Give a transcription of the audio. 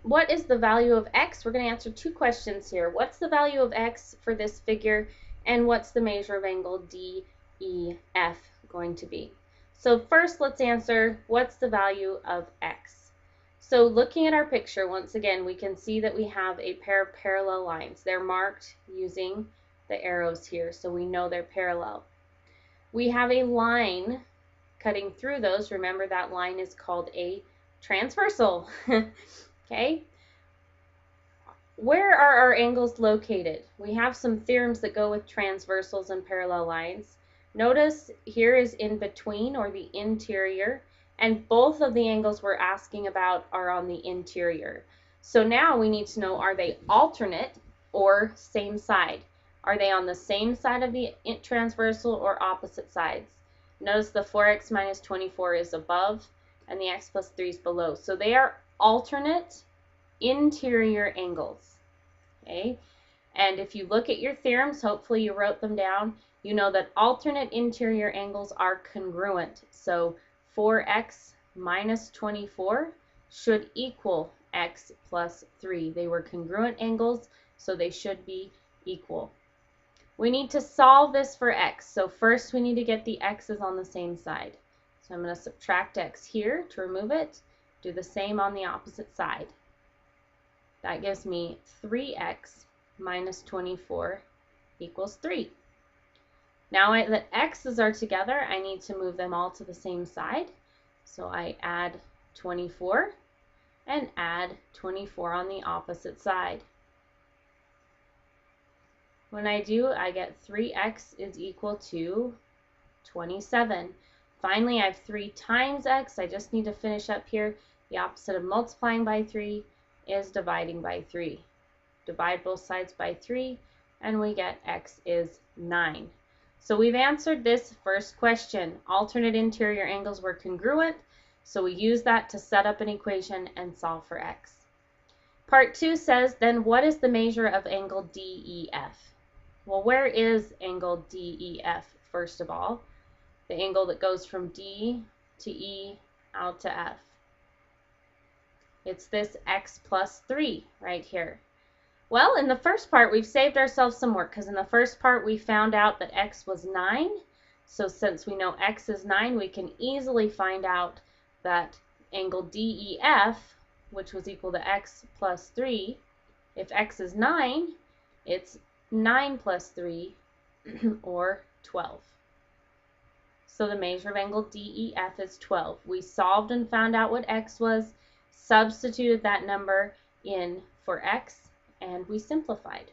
what is the value of x? We're going to answer two questions here. What's the value of x for this figure, and what's the measure of angle DEF going to be? So first, let's answer what's the value of x. So looking at our picture, once again, we can see that we have a pair of parallel lines. They're marked using the arrows here, so we know they're parallel. We have a line cutting through those. Remember, that line is called a transversal. Okay. Where are our angles located? We have some theorems that go with transversals and parallel lines. Notice here is in between, or the interior, and both of the angles we're asking about are on the interior. So now we need to know, are they alternate or same side? Are they on the same side of the transversal or opposite sides? Notice the 4x minus 24 is above and the x plus 3 is below. So they are alternate interior angles. Okay? And if you look at your theorems, hopefully you wrote them down, you know that alternate interior angles are congruent. So 4x minus 24 should equal x plus 3. They were congruent angles, so they should be equal. We need to solve this for x. So first we need to get the x's on the same side. So I'm going to subtract x here to remove it. Do the same on the opposite side. That gives me 3x minus 24 equals 3. Now that x's are together, I need to move them all to the same side. So I add 24 and add 24 on the opposite side. When I do, I get 3x is equal to 27. Finally, I have 3 times x. I just need to finish up here. The opposite of multiplying by 3 is dividing by 3. Divide both sides by 3, and we get x is 9. So we've answered this first question. Alternate interior angles were congruent, so we use that to set up an equation and solve for x. Part 2 says, then what is the measure of angle DEF? Well, where is angle DEF, first of all? The angle that goes from D to E out to F. It's this x plus 3 right here. Well, in the first part, we've saved ourselves some work, because in the first part, we found out that x was 9. So since we know x is 9, we can easily find out that angle DEF, which was equal to x plus 3, if x is 9, it's 9 plus 3, or 12. So the measure of angle DEF is 12. We solved and found out what x was, substituted that number in for x, and we simplified.